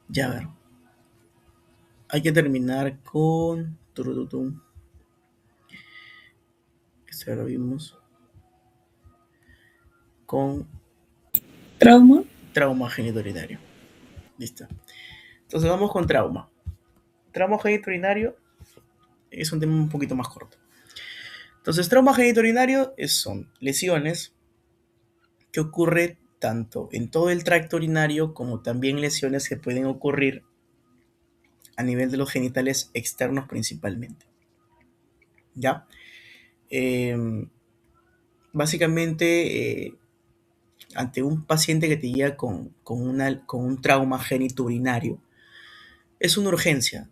Ya ver. Hay que terminar con. Turututum. Este ya lo vimos. Con Trauma. trauma genitourinario. Listo. Entonces vamos con trauma. Trauma genitourinario es un tema un poquito más corto. Entonces, trauma genitourinario son lesiones que ocurren tanto en todo el tracto urinario como también lesiones que pueden ocurrir a nivel de los genitales externos principalmente. ¿Ya? Eh, Básicamente, ante un paciente que te llega con un trauma genitourinario, es una urgencia,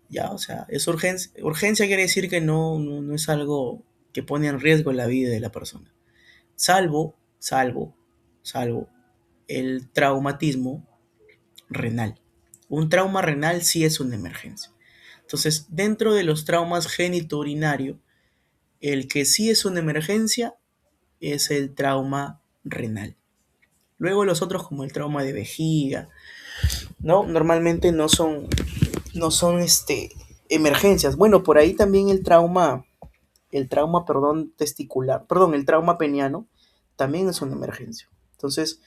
¿ya? O sea, es urgencia. Urgencia quiere decir que no es algo que pone en riesgo la vida de la persona. Salvo el traumatismo renal. Un trauma renal sí es una emergencia. Entonces, dentro de los traumas genitourinarios, el que sí es una emergencia es el trauma renal. Luego los otros como el trauma de vejiga, ¿no? Normalmente no son emergencias. Bueno, por ahí también perdón, testicular, perdón, el trauma peniano también es una emergencia. Entonces,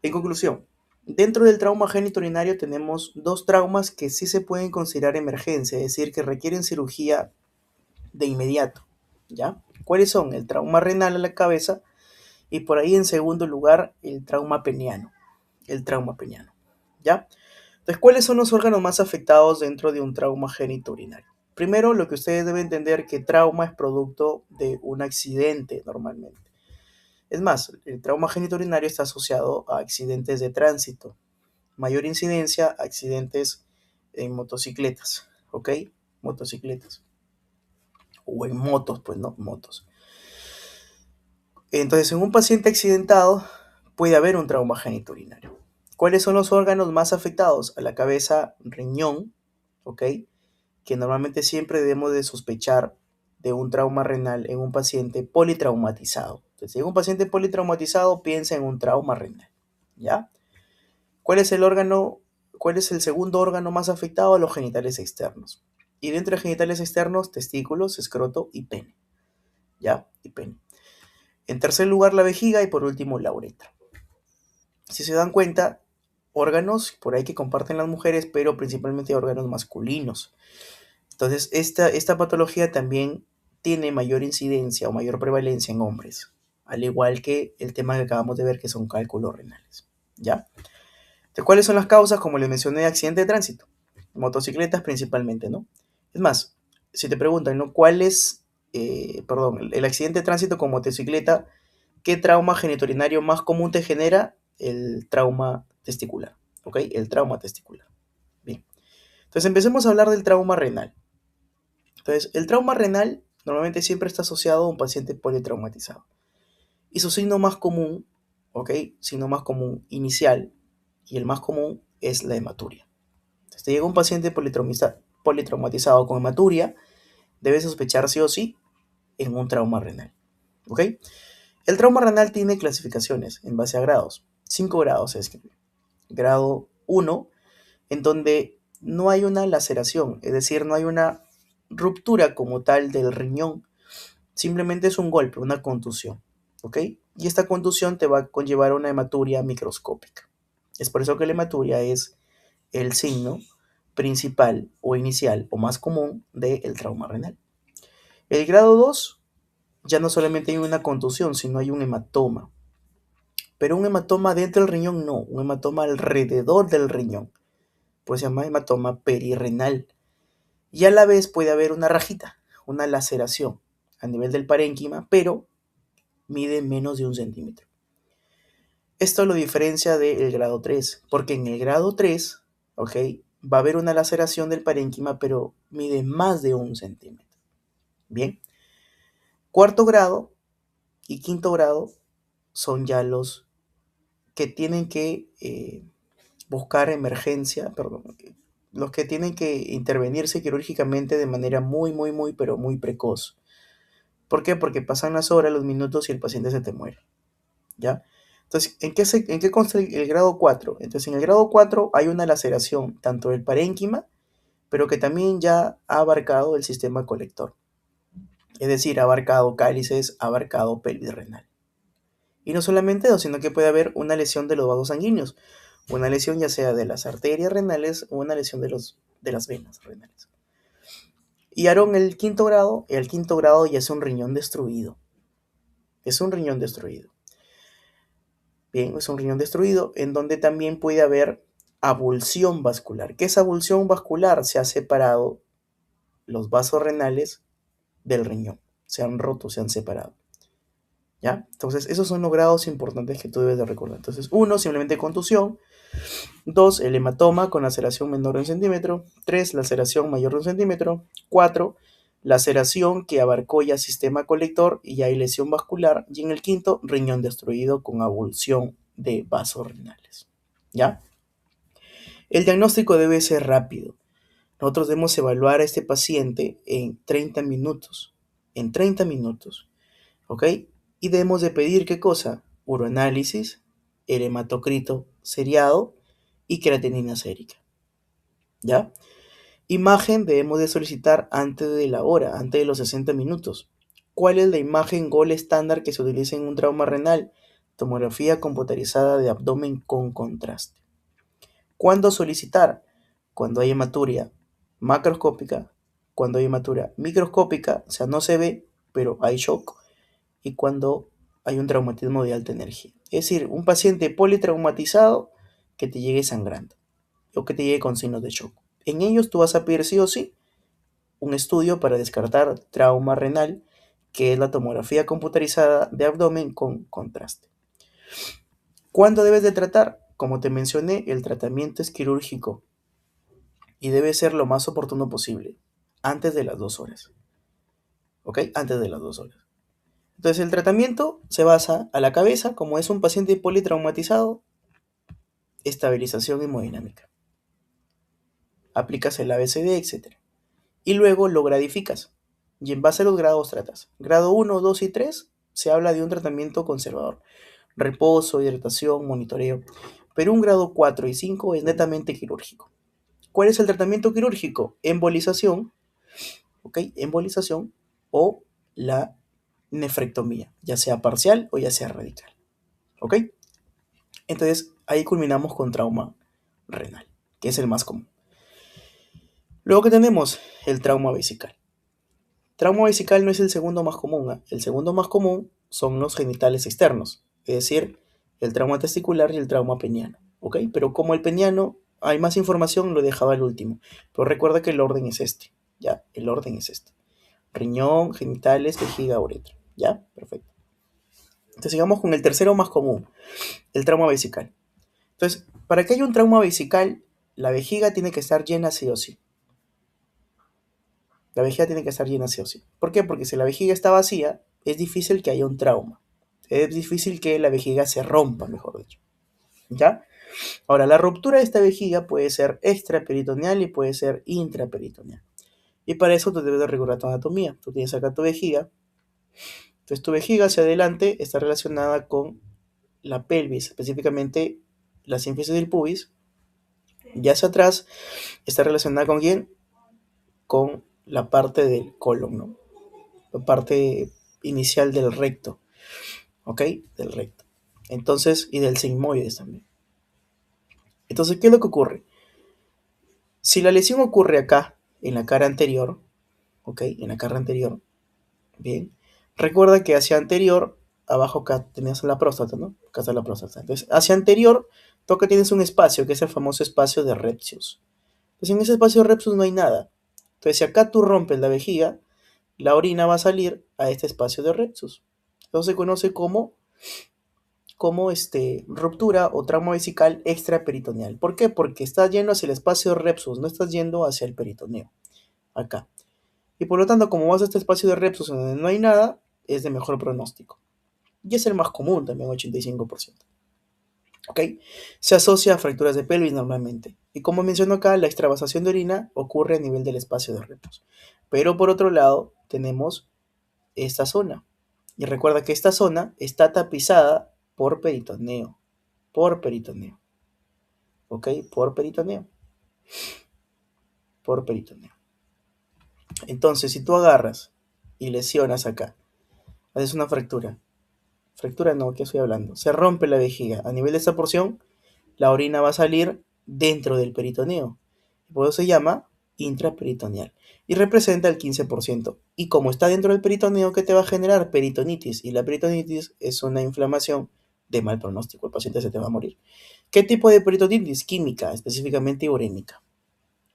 en conclusión, dentro del trauma genitourinario tenemos dos traumas que sí se pueden considerar emergencia, es decir, que requieren cirugía de inmediato, ¿ya? ¿Cuáles son? El trauma renal a la cabeza y por ahí en segundo lugar el trauma peniano, ¿ya? Entonces, ¿cuáles son los órganos más afectados dentro de un trauma genitourinario? Primero, lo que ustedes deben entender que trauma es producto de un accidente normalmente. Es más, el trauma genitourinario está asociado a accidentes de tránsito, mayor incidencia, accidentes en motocicletas, ¿ok? Motocicletas. O en motos, pues no, motos. Entonces, en un paciente accidentado puede haber un trauma genitourinario. ¿Cuáles son los órganos más afectados? A la cabeza, riñón, ¿ok? Que normalmente siempre debemos de sospechar de un trauma renal en un paciente politraumatizado. Entonces, si en un paciente politraumatizado, piensa en un trauma renal, ¿ya? ¿Cuál es el órgano, cuál es el segundo órgano más afectado? Los genitales externos. Y dentro de genitales externos, testículos, escroto y pene, ¿ya? Y pene. En tercer lugar, la vejiga y por último, la uretra. Si se dan cuenta, órganos por ahí que comparten las mujeres, pero principalmente órganos masculinos. Entonces, esta patología también tiene mayor incidencia o mayor prevalencia en hombres, al igual que el tema que acabamos de ver, que son cálculos renales, ¿ya? Entonces, ¿cuáles son las causas? Como les mencioné, accidente de tránsito, motocicletas principalmente, ¿no? Es más, si te preguntan, ¿no? ¿Cuál es, perdón, el accidente de tránsito con motocicleta, qué trauma genitourinario más común te genera? El trauma testicular, ¿ok? El trauma testicular. Bien. Entonces, empecemos a hablar del trauma renal. Entonces, el trauma renal normalmente siempre está asociado a un paciente politraumatizado. Y su signo más común, ¿ok? Signo más común inicial y el más común es la hematuria. Entonces, te llega un paciente politraumatizado con hematuria, debes sospechar sí o sí en un trauma renal, ¿ok? El trauma renal tiene clasificaciones en base a grados. 5 grados es grado uno, en donde no hay una laceración, es decir, no hay una ruptura como tal del riñón. Simplemente es un golpe, una contusión, ¿ok? Y esta contusión te va a conllevar a una hematuria microscópica. Es por eso que la hematuria es el signo principal o inicial o más común del trauma renal. El grado 2 ya no solamente hay una contusión, sino hay un hematoma. Pero un hematoma dentro del riñón no, un hematoma alrededor del riñón. Pues se llama hematoma perirrenal. Y a la vez puede haber una rajita, una laceración a nivel del parénquima, pero mide menos de 1 centímetro. Esto lo diferencia del grado 3, porque en el grado 3, ¿ok? Va a haber una laceración del parénquima, pero mide más de 1 centímetro. Bien, cuarto grado y quinto grado son ya los que tienen que buscar emergencia, perdón, los que tienen que intervenirse quirúrgicamente de manera muy, muy, muy, pero muy precoz. ¿Por qué? Porque pasan las horas, los minutos y el paciente se te muere, ¿ya? Entonces, ¿en qué consta el grado 4? Entonces, en el grado 4 hay una laceración tanto del parénquima, pero que también ya ha abarcado el sistema colector. Es decir, ha abarcado cálices, ha abarcado pelvis renal. Y no solamente eso, sino que puede haber una lesión de los vasos sanguíneos, una lesión ya sea de las arterias renales o una lesión de las venas renales. Y Aarón, el quinto grado ya es un riñón destruido. Es un riñón destruido. Bien, es un riñón destruido en donde también puede haber abulsión vascular. ¿Qué es abulsión vascular? Se ha separado los vasos renales del riñón. Se han roto, se han separado. ¿Ya? Entonces, esos son los grados importantes que tú debes de recordar. Entonces, 1, simplemente contusión. 2, el hematoma con laceración menor de 1 centímetro. 3, laceración mayor de 1 centímetro. 4, laceración que abarcó ya sistema colector y ya hay lesión vascular. Y en el quinto, riñón destruido con abulsión de vasos renales. ¿Ya? El diagnóstico debe ser rápido. Nosotros debemos evaluar a este paciente en 30 minutos. En 30 minutos. ¿Ok? Y debemos de pedir ¿qué cosa? Uroanálisis, el hematocrito seriado y creatinina sérica. ¿Ya? Imagen debemos de solicitar antes de la hora, antes de los 60 minutos. ¿Cuál es la imagen GOL estándar que se utiliza en un trauma renal? Tomografía computarizada de abdomen con contraste. ¿Cuándo solicitar? Cuando hay hematuria macroscópica, cuando hay hematuria microscópica, o sea, no se ve, pero hay shock, y cuando hay un traumatismo de alta energía. Es decir, un paciente politraumatizado que te llegue sangrando o que te llegue con signos de shock. En ellos tú vas a pedir sí o sí un estudio para descartar trauma renal, que es la tomografía computarizada de abdomen con contraste. ¿Cuándo debes de tratar? Como te mencioné, el tratamiento es quirúrgico y debe ser lo más oportuno posible, antes de las 2 horas. ¿Ok? Antes de las 2 horas. Entonces el tratamiento se basa a la cabeza, como es un paciente politraumatizado, estabilización hemodinámica. Aplicas el ABCD, etc. Y luego lo gradificas. Y en base a los grados tratas. Grado 1, 2 y 3 se habla de un tratamiento conservador. Reposo, hidratación, monitoreo. Pero un grado 4 y 5 es netamente quirúrgico. ¿Cuál es el tratamiento quirúrgico? Embolización, ¿ok? Embolización o la nefrectomía, ya sea parcial o ya sea radical, ¿ok? Entonces ahí culminamos con trauma renal, que es el más común. Luego que tenemos el trauma vesical. Trauma vesical no es el segundo más común, ¿eh? El segundo más común son los genitales externos, es decir, el trauma testicular y el trauma peniano, ¿ok? Pero como el peniano hay más información, lo dejaba al último. Pero recuerda que el orden es este, ¿ya? El orden es este. Riñón, genitales, vejiga, uretra, ¿ya? Perfecto. Entonces sigamos con el tercero más común, el trauma vesical. Entonces, para que haya un trauma vesical, la vejiga tiene que estar llena sí o sí. La vejiga tiene que estar llena sí o sí. ¿Por qué? Porque si la vejiga está vacía, es difícil que haya un trauma. Es difícil que la vejiga se rompa, mejor dicho. ¿Ya? Ahora, la ruptura de esta vejiga puede ser extraperitoneal y puede ser intraperitoneal. Y para eso tú debes de recordar tu anatomía. Tú tienes acá tu vejiga. Entonces tu vejiga hacia adelante está relacionada con la pelvis, específicamente la sínfisis del pubis. Y hacia atrás está relacionada con quién? Con la parte del colon, ¿no? La parte inicial del recto, ¿ok? Del recto. Entonces, y del sigmoides también. Entonces, ¿qué es lo que ocurre? Si la lesión ocurre acá, en la cara anterior, ¿ok? En la cara anterior, bien. Recuerda que hacia anterior, abajo acá tenías la próstata, ¿no? Acá está la próstata. Entonces, hacia anterior, tú acá tienes un espacio, que es el famoso espacio de Repsius. Entonces, en ese espacio de Repsius no hay nada. Entonces, si acá tú rompes la vejiga, la orina va a salir a este espacio de Repsius. Entonces se conoce como ruptura o trauma vesical extraperitoneal. ¿Por qué? Porque estás yendo hacia el espacio de Repsus, no estás yendo hacia el peritoneo, acá. Y por lo tanto, como vas a este espacio de Repsus donde no hay nada, es de mejor pronóstico. Y es el más común también, 85%. ¿Ok? Se asocia a fracturas de pelvis normalmente. Y como menciono acá, la extravasación de orina ocurre a nivel del espacio de Repsus. Pero por otro lado, tenemos esta zona. Y recuerda que esta zona está tapizada por peritoneo. Por peritoneo. ¿Ok? Por peritoneo. Por peritoneo. Entonces, si tú agarras y lesionas acá, haces una fractura. Fractura no, ¿qué estoy hablando? Se rompe la vejiga. A nivel de esta porción, la orina va a salir dentro del peritoneo. Por eso se llama intraperitoneal. Y representa el 15%. Y como está dentro del peritoneo, ¿qué te va a generar? Peritonitis. Y la peritonitis es una inflamación de mal pronóstico. El paciente se te va a morir. ¿Qué tipo de peritonitis? Química, específicamente urémica.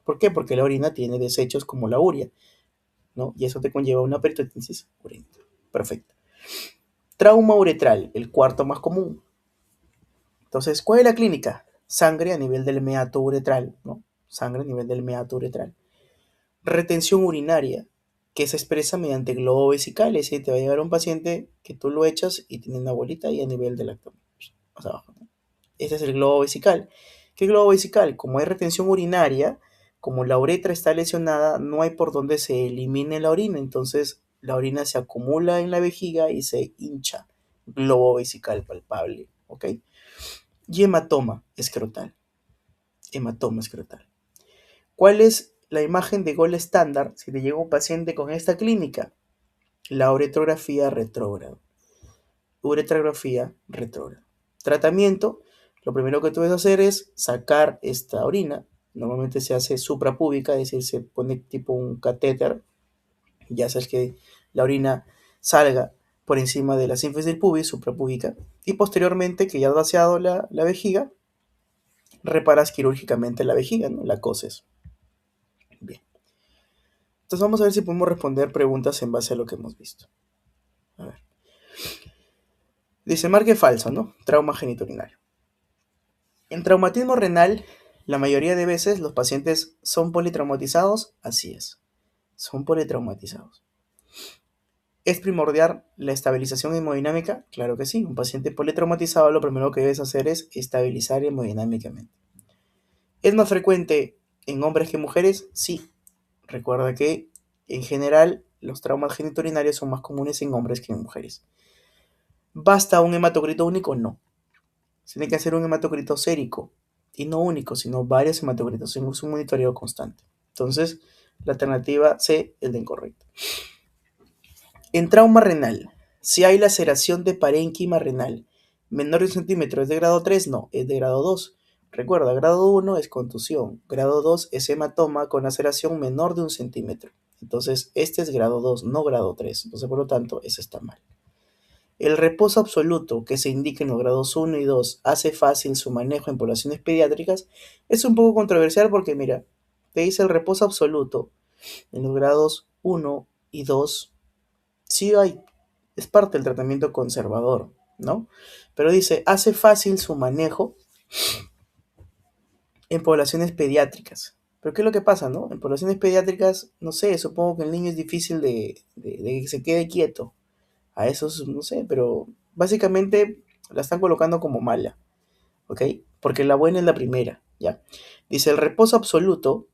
¿Por qué? Porque la orina tiene desechos como la urea, ¿no? Y eso te conlleva una peritonitis urémica. Perfecto. Trauma uretral, el cuarto más común. Entonces, ¿cuál es la clínica? Sangre a nivel del meato uretral, ¿no? Sangre a nivel del meato uretral. Retención urinaria, que se expresa mediante globo vesical, es decir, te va a llegar un paciente que tú lo echas y tiene una bolita ahí a nivel del abdomen, más abajo, ¿no? Ese es el globo vesical. ¿Qué globo vesical? Como hay retención urinaria, como la uretra está lesionada, no hay por donde se elimine la orina, entonces la orina se acumula en la vejiga y se hincha. Globo vesical palpable, ¿ok? Y hematoma escrotal. Hematoma escrotal. ¿Cuál es la imagen de gol estándar si te llega un paciente con esta clínica? La uretrografía retrógrada. Uretrografía retrógrada. Tratamiento. Lo primero que tú debes hacer es sacar esta orina. Normalmente se hace suprapúbica, es decir, se pone tipo un catéter, ya sabes que la orina salga por encima de la sínfisis del pubis, suprapúbica, y posteriormente, que ya has vaciado la vejiga, reparas quirúrgicamente la vejiga, ¿no? La coses. Bien. Entonces vamos a ver si podemos responder preguntas en base a lo que hemos visto. A ver. Dice, marque falso, ¿no? Trauma genitourinario. En traumatismo renal, la mayoría de veces los pacientes son politraumatizados. Así es, son politraumatizados. ¿Es primordial la estabilización hemodinámica? Claro que sí. Un paciente politraumatizado lo primero que debes hacer es estabilizar hemodinámicamente. ¿Es más frecuente en hombres que en mujeres? Sí. Recuerda que en general los traumas genitourinarios son más comunes en hombres que en mujeres. ¿Basta un hematocrito único? No. Tiene que hacer un hematocrito sérico. Y no único, sino varios hematocritos. Es un monitoreo constante. Entonces, la alternativa C es la incorrecta. En trauma renal, si hay laceración de parénquima renal menor de 1 centímetro, ¿es de grado 3? No, es de grado 2. Recuerda, grado 1 es contusión, grado 2 es hematoma con laceración menor de 1 centímetro. Entonces, este es grado 2, no grado 3. Entonces, por lo tanto, eso está mal. El reposo absoluto que se indica en los grados 1 y 2 hace fácil su manejo en poblaciones pediátricas. Es un poco controversial porque, mira, te dice el reposo absoluto en los grados 1 y 2. Sí hay, es parte del tratamiento conservador, ¿no? Pero dice, hace fácil su manejo en poblaciones pediátricas. Pero ¿qué es lo que pasa, no? En poblaciones pediátricas, no sé, supongo que el niño es difícil de que se quede quieto. A esos, no sé, pero básicamente la están colocando como mala, ¿ok? Porque la buena es la primera, ¿ya? Dice, el reposo absoluto,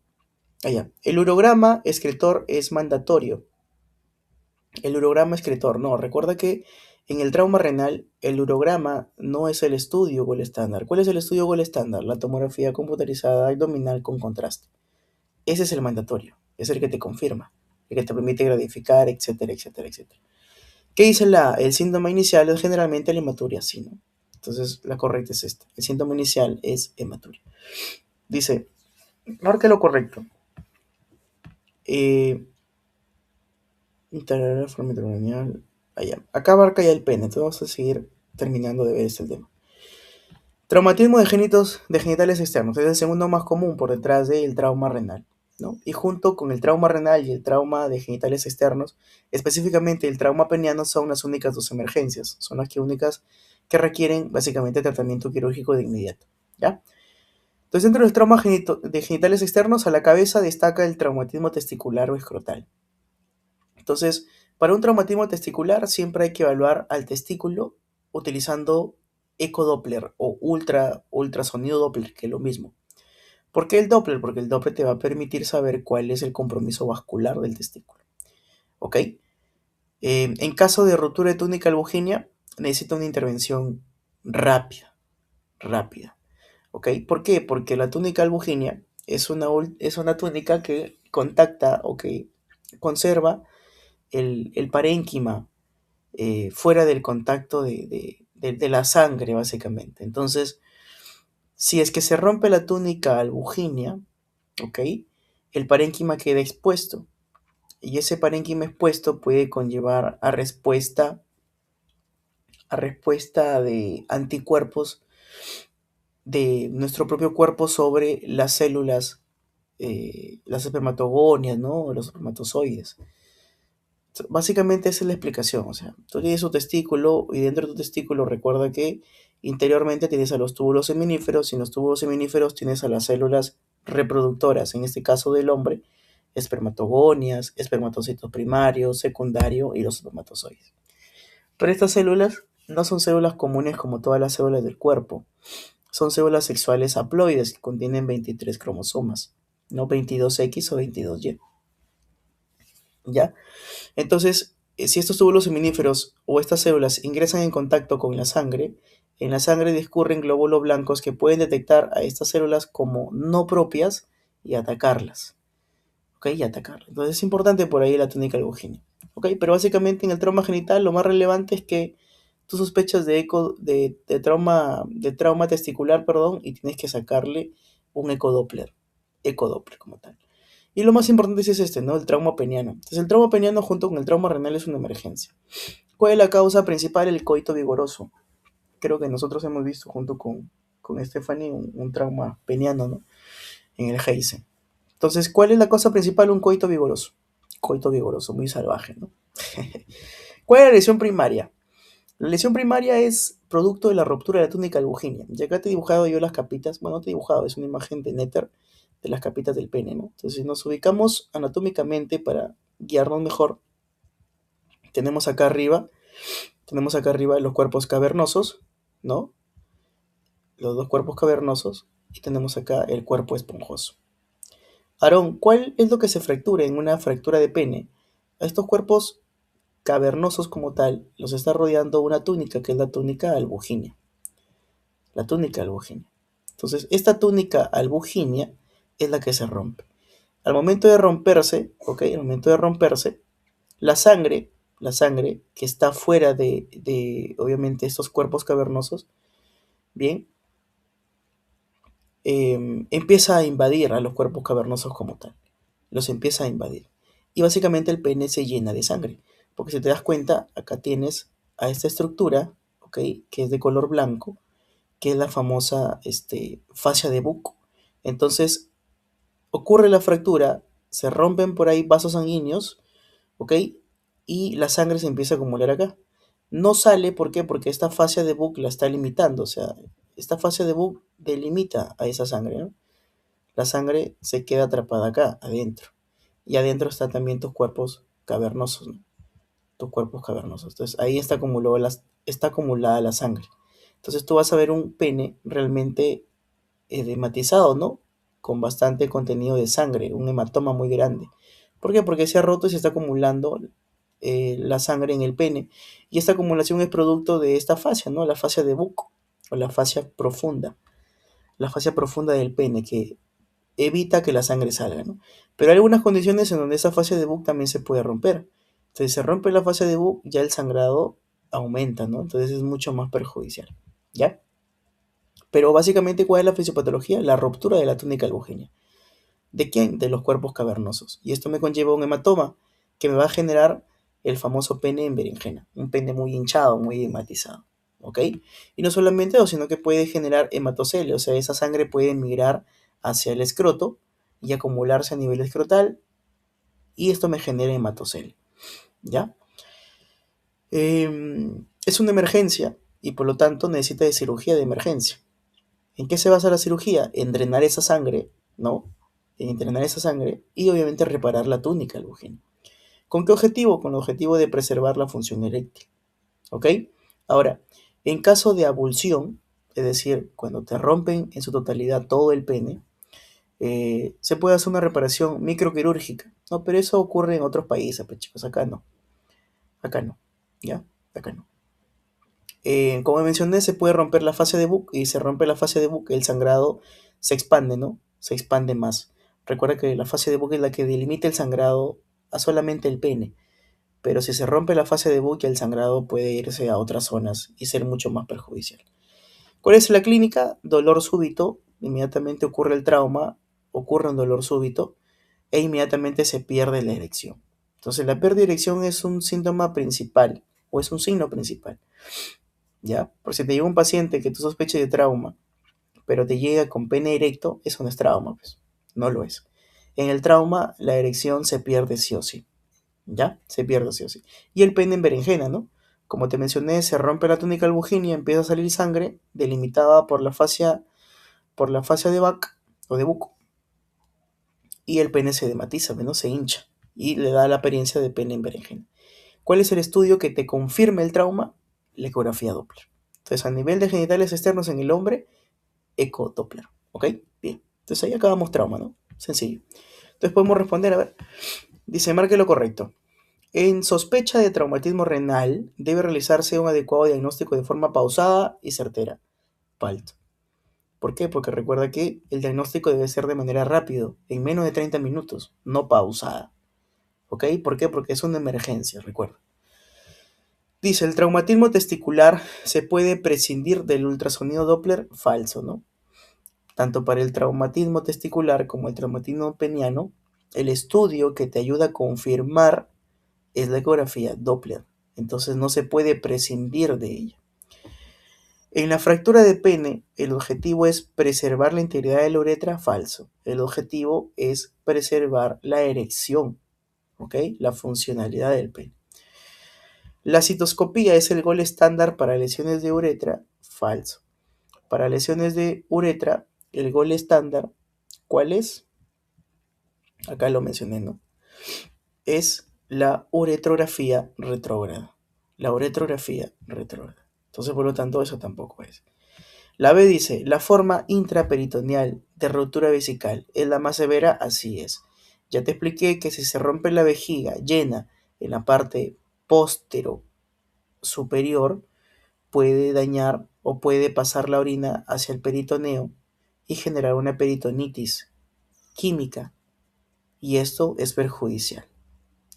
allá, el urograma excretor es mandatorio. El urograma excretor, no, recuerda que en el trauma renal, el urograma no es el estudio gol estándar. ¿Cuál es el estudio gol estándar? La tomografía computarizada abdominal con contraste. Ese es el mandatorio, es el que te confirma, el que te permite gradificar, etcétera, etcétera, etcétera. ¿Qué dice el síntoma inicial? Es generalmente la hematuria, sí, ¿no? Entonces, la correcta es esta. El síntoma inicial es hematuria. Dice, marca lo correcto. Allá. Acá abarca ya el pene, entonces vamos a seguir terminando de ver este tema. Traumatismo de genitales externos es el segundo más común por detrás del trauma renal, ¿no? Y junto con el trauma renal y el trauma de genitales externos, específicamente el trauma peniano, son las únicas dos emergencias, son las únicas que requieren básicamente tratamiento quirúrgico de inmediato, ¿ya? Entonces, dentro del trauma de genitales externos, a la cabeza destaca el traumatismo testicular o escrotal. Entonces, para un traumatismo testicular siempre hay que evaluar al testículo utilizando ecodoppler o ultrasonido Doppler, que es lo mismo. ¿Por qué el Doppler? Porque el Doppler te va a permitir saber cuál es el compromiso vascular del testículo. ¿Ok? En caso de ruptura de túnica albuginea, necesita una intervención rápida, rápida. ¿Ok? ¿Por qué? Porque la túnica albuginia es una túnica que contacta o que conserva el parénquima fuera del contacto de la sangre, básicamente. Entonces, si es que se rompe la túnica albuginia, ¿ok? El parénquima queda expuesto. Y ese parénquima expuesto puede conllevar a respuesta de anticuerpos de nuestro propio cuerpo sobre las espermatogonias, ¿no? Los espermatozoides. Básicamente esa es la explicación. O sea, tú tienes un testículo y dentro de tu testículo recuerda que interiormente tienes a los túbulos seminíferos y en los túbulos seminíferos tienes a las células reproductoras, en este caso del hombre, espermatogonias, espermatocitos primarios, secundario y los espermatozoides. Pero estas células no son células comunes como todas las células del cuerpo. Son células sexuales haploides que contienen 23 cromosomas, no 22X o 22Y. ¿Ya? Entonces, si estos túbulos seminíferos o estas células ingresan en contacto con la sangre, en la sangre discurren glóbulos blancos que pueden detectar a estas células como no propias y atacarlas. ¿Ok? Y atacarlas. Entonces es importante por ahí la túnica albuginia. ¿Ok? Pero básicamente en el trauma genital lo más relevante es que tú sospechas de trauma testicular, perdón, y tienes que sacarle un ecodoppler como tal. Y lo más importante es este, ¿no? El trauma peniano. Entonces, el trauma peniano junto con el trauma renal es una emergencia. ¿Cuál es la causa principal? El coito vigoroso. Creo que nosotros hemos visto junto con Stephanie un trauma peniano, ¿no? En el Heise. Entonces, ¿cuál es la causa principal? Un coito vigoroso. Coito vigoroso, muy salvaje, ¿no? ¿Cuál es la lesión primaria? La lesión primaria es producto de la ruptura de la túnica albuginia. Y acá te he dibujado yo las capitas. Bueno, no te he dibujado, es una imagen de Netter de las capitas del pene, ¿no? Entonces, si nos ubicamos anatómicamente para guiarnos mejor, tenemos acá arriba, los cuerpos cavernosos, ¿no? Los dos cuerpos cavernosos, y tenemos acá el cuerpo esponjoso. Aarón, ¿cuál es lo que se fractura en una fractura de pene? A estos cuerpos cavernosos como tal los está rodeando una túnica, que es la túnica albuginia. La túnica albuginia. Entonces, esta túnica albuginia es la que se rompe. Al momento de romperse, ¿ok? Al momento de romperse, la sangre, que está fuera obviamente, estos cuerpos cavernosos, bien, empieza a invadir a los cuerpos cavernosos como tal. Los empieza a invadir. Y básicamente el pene se llena de sangre. Porque si te das cuenta, acá tienes a esta estructura, ¿ok? Que es de color blanco, que es la famosa fascia de Buck. Entonces, ocurre la fractura, se rompen por ahí vasos sanguíneos, ¿ok? Y la sangre se empieza a acumular acá. No sale, ¿por qué? Porque esta fascia de Buck la está limitando, o sea, esta fascia de Buck delimita a esa sangre, ¿no? La sangre se queda atrapada acá, adentro. Y adentro están también tus cuerpos cavernosos, ¿no? Tus cuerpos cavernosos. Entonces ahí está acumulada la sangre. Entonces tú vas a ver un pene realmente edematizado, ¿no? Con bastante contenido de sangre, un hematoma muy grande. ¿Por qué? Porque se ha roto y se está acumulando la sangre en el pene. Y esta acumulación es producto de esta fascia, ¿no? La fascia de Buck o la fascia profunda. La fascia profunda del pene que evita que la sangre salga, ¿no? Pero hay algunas condiciones en donde esa fascia de Buck también se puede romper. Entonces, se rompe la fascia de Buck, ya el sangrado aumenta, ¿no? Entonces es mucho más perjudicial, ¿ya? Pero básicamente, ¿cuál es la fisiopatología? La ruptura de la túnica albuginia. ¿De quién? De los cuerpos cavernosos. Y esto me conlleva un hematoma que me va a generar el famoso pene en berenjena. Un pene muy hinchado, muy hematizado. ¿Ok? Y no solamente eso, sino que puede generar hematocele. O sea, esa sangre puede migrar hacia el escroto y acumularse a nivel escrotal. Y esto me genera hematocele. ¿Ya? Es una emergencia y por lo tanto necesita de cirugía de emergencia. ¿En qué se basa la cirugía? En drenar esa sangre, ¿no? En drenar esa sangre y obviamente reparar la túnica albuginia. ¿Con qué objetivo? Con el objetivo de preservar la función eréctil. ¿Ok? Ahora, en caso de abulsión, es decir, cuando te rompen en su totalidad todo el pene, se puede hacer una reparación microquirúrgica, ¿no? Pero eso ocurre en otros países, pues chicos, acá no, ¿ya? Acá no. Como mencioné, se puede romper la fase de Book y se rompe la fase de Book, el sangrado se expande, ¿no? Se expande más. Recuerda que la fase de Book es la que delimita el sangrado a solamente el pene, pero si se rompe la fase de Book, el sangrado puede irse a otras zonas y ser mucho más perjudicial. ¿Cuál es la clínica? Dolor súbito, inmediatamente ocurre el trauma, ocurre un dolor súbito e inmediatamente se pierde la erección. Entonces la pérdida de erección es un síntoma principal o es un signo principal. ¿Ya? Por si te llega un paciente que tú sospeches de trauma, pero te llega con pene erecto, eso no es trauma, pues. No lo es. En el trauma, la erección se pierde sí o sí. ¿Ya? Se pierde sí o sí. Y el pene en berenjena, ¿no? Como te mencioné, se rompe la túnica albuginia, empieza a salir sangre, delimitada por la fascia de Bach o de Buco, y el pene se dematiza, ¿no? Se hincha y le da la apariencia de pene en berenjena. ¿Cuál es el estudio que te confirma el trauma? La ecografía Doppler. Entonces, a nivel de genitales externos en el hombre, eco Doppler. ¿Ok? Bien. Entonces ahí acabamos trauma, ¿no? Sencillo. Entonces podemos responder, a ver. Dice, marque lo correcto. En sospecha de traumatismo renal, debe realizarse un adecuado diagnóstico de forma pausada y certera. Falto. ¿Por qué? Porque recuerda que el diagnóstico debe ser de manera rápida, en menos de 30 minutos, no pausada. ¿Ok? ¿Por qué? Porque es una emergencia, recuerda. Dice, el traumatismo testicular se puede prescindir del ultrasonido Doppler. Falso, ¿no? Tanto para el traumatismo testicular como el traumatismo peniano, el estudio que te ayuda a confirmar es la ecografía Doppler. Entonces no se puede prescindir de ella. En la fractura de pene, el objetivo es preservar la integridad de la uretra. Falso. El objetivo es preservar la erección, ¿ok? La funcionalidad del pene. La citoscopía es el gol estándar para lesiones de uretra. Falso. Para lesiones de uretra, el gol estándar, ¿cuál es? Acá lo mencioné, ¿no? Es la uretrografía retrógrada. La uretrografía retrógrada. Entonces, por lo tanto, eso tampoco es. La B dice, la forma intraperitoneal de ruptura vesical es la más severa, así es. Ya te expliqué que si se rompe la vejiga llena en la parte póstero superior, puede dañar o puede pasar la orina hacia el peritoneo y generar una peritonitis química. Y esto es perjudicial.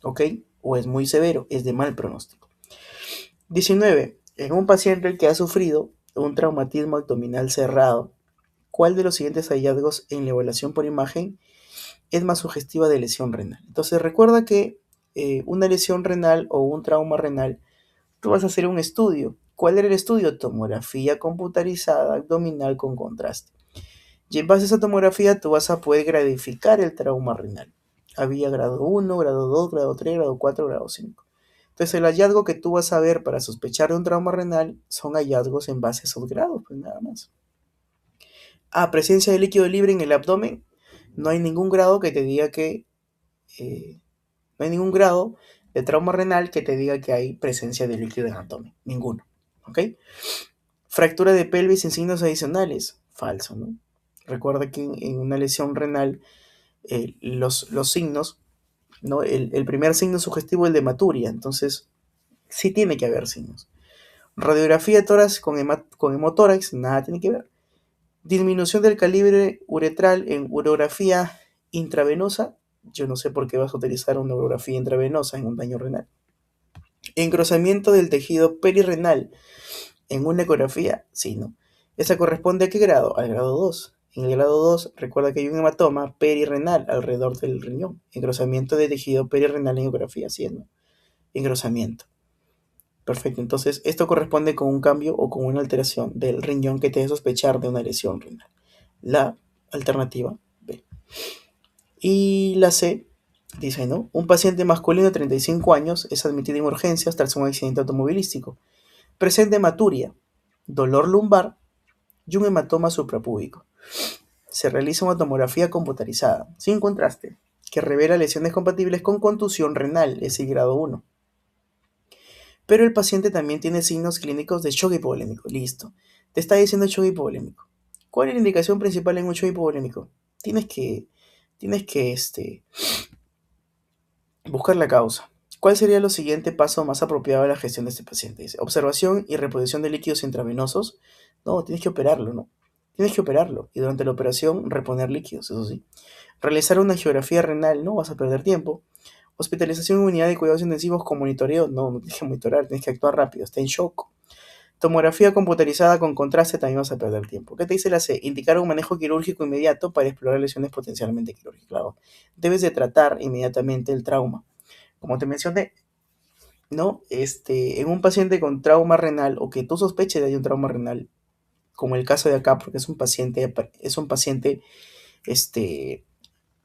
¿Ok? O es muy severo, es de mal pronóstico. 19. En un paciente que ha sufrido un traumatismo abdominal cerrado, ¿cuál de los siguientes hallazgos en la evaluación por imagen es más sugestiva de lesión renal? Entonces recuerda que una lesión renal o un trauma renal, tú vas a hacer un estudio. ¿Cuál era el estudio? Tomografía computarizada abdominal con contraste. Y en base a esa tomografía tú vas a poder gradificar el trauma renal. Había grado 1, grado 2, grado 3, grado 4, grado 5. Entonces el hallazgo que tú vas a ver para sospechar de un trauma renal son hallazgos en base a esos grados, pues nada más. Presencia de líquido libre en el abdomen. No hay ningún grado que te diga que... no hay ningún grado de trauma renal que te diga que hay presencia de líquido en el abdomen. Ninguno. ¿Ok? Fractura de pelvis sin signos adicionales. Falso, ¿no? Recuerda que en una lesión renal los signos, ¿no? El primer signo sugestivo es el de hematuria, entonces sí tiene que haber signos. Radiografía de tórax con hemotórax, nada tiene que ver. Disminución del calibre uretral en urografía intravenosa, yo no sé por qué vas a utilizar una urografía intravenosa en un daño renal. Engrosamiento del tejido perirrenal en una ecografía, sí, ¿no? ¿Esa corresponde a qué grado? Al grado 2. En el grado 2, recuerda que hay un hematoma perirrenal alrededor del riñón. Engrosamiento de tejido perirrenal en ecografía, ¿sí, no? Engrosamiento. Perfecto, entonces esto corresponde con un cambio o con una alteración del riñón que te dé sospechar de una lesión renal. La alternativa B. Y la C dice, ¿no? Un paciente masculino de 35 años es admitido en urgencias tras un accidente automovilístico. Presenta hematuria, dolor lumbar y un hematoma suprapúbico. Se realiza una tomografía computarizada, sin contraste, que revela lesiones compatibles con contusión renal, es el grado 1. Pero el paciente también tiene signos clínicos de shock hipovolémico. Listo. Te está diciendo shock hipovolémico. ¿Cuál es la indicación principal en un shock hipovolémico? Tienes que buscar la causa. ¿Cuál sería el siguiente paso más apropiado de la gestión de este paciente? Dice, observación y reposición de líquidos intravenosos. No, tienes que operarlo, ¿no? Tienes que operarlo. Y durante la operación, reponer líquidos, eso sí. Realizar una geografía renal, no vas a perder tiempo. Hospitalización en unidad de cuidados intensivos con monitoreo, no, no tienes que monitorear, tienes que actuar rápido, está en shock. Tomografía computarizada con contraste, también vas a perder tiempo. ¿Qué te dice la C? Indicar un manejo quirúrgico inmediato para explorar lesiones potencialmente quirúrgicas. Claro, debes de tratar inmediatamente el trauma. Como te mencioné, ¿no? En un paciente con trauma renal o que tú sospeches de hay un trauma renal, como el caso de acá, porque este,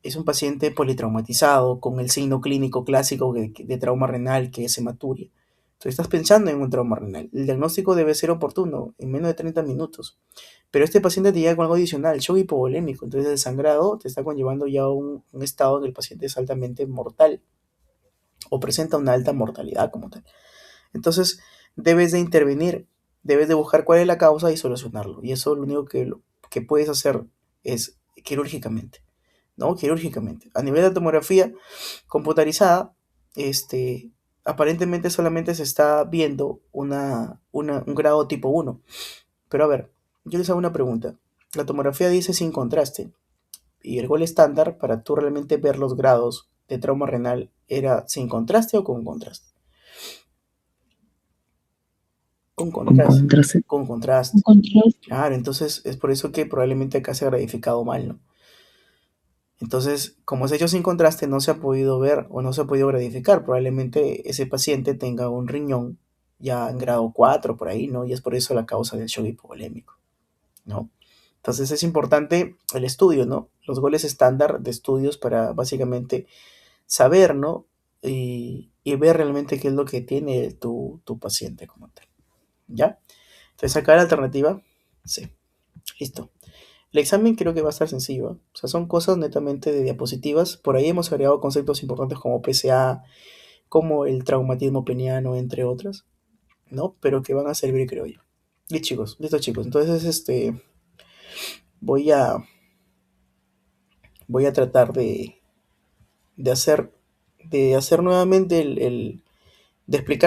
es un paciente politraumatizado con el signo clínico clásico de trauma renal, que es hematuria. Entonces estás pensando en un trauma renal. El diagnóstico debe ser oportuno, en menos de 30 minutos. Pero este paciente te llega con algo adicional, shock hipovolémico. Entonces el sangrado te está conllevando ya a un estado en el paciente es altamente mortal o presenta una alta mortalidad como tal. Entonces debes de intervenir, debes de buscar cuál es la causa y solucionarlo. Y eso lo único que puedes hacer es quirúrgicamente, ¿no? Quirúrgicamente. A nivel de tomografía computarizada, aparentemente solamente se está viendo un grado tipo 1. Pero a ver, yo les hago una pregunta. La tomografía dice sin contraste. Y el gol estándar para tú realmente ver los grados de trauma renal era sin contraste o con contraste. Con Con contraste. contraste. Con Con contraste. contraste. Claro, entonces es por eso que probablemente acá se ha gradificado mal, ¿no? Entonces, como es hecho sin contraste, no se ha podido ver o no se ha podido gradificar. Probablemente ese paciente tenga un riñón ya en grado 4 por ahí, ¿no? Y es por eso la causa del shock hipovolémico, ¿no? Entonces es importante el estudio, ¿no? Los goles estándar de estudios para básicamente saber, ¿no? Y ver realmente qué es lo que tiene tu paciente como tal, ¿ya? Entonces acá la alternativa, sí, listo. El examen creo que va a estar sencillo, ¿eh? O sea, son cosas netamente de diapositivas. Por ahí hemos agregado conceptos importantes como PCA, como el traumatismo peniano, entre otras, ¿no? Pero que van a servir, creo yo. Y chicos, listo chicos. Entonces, voy a, voy a tratar de hacer nuevamente de explicar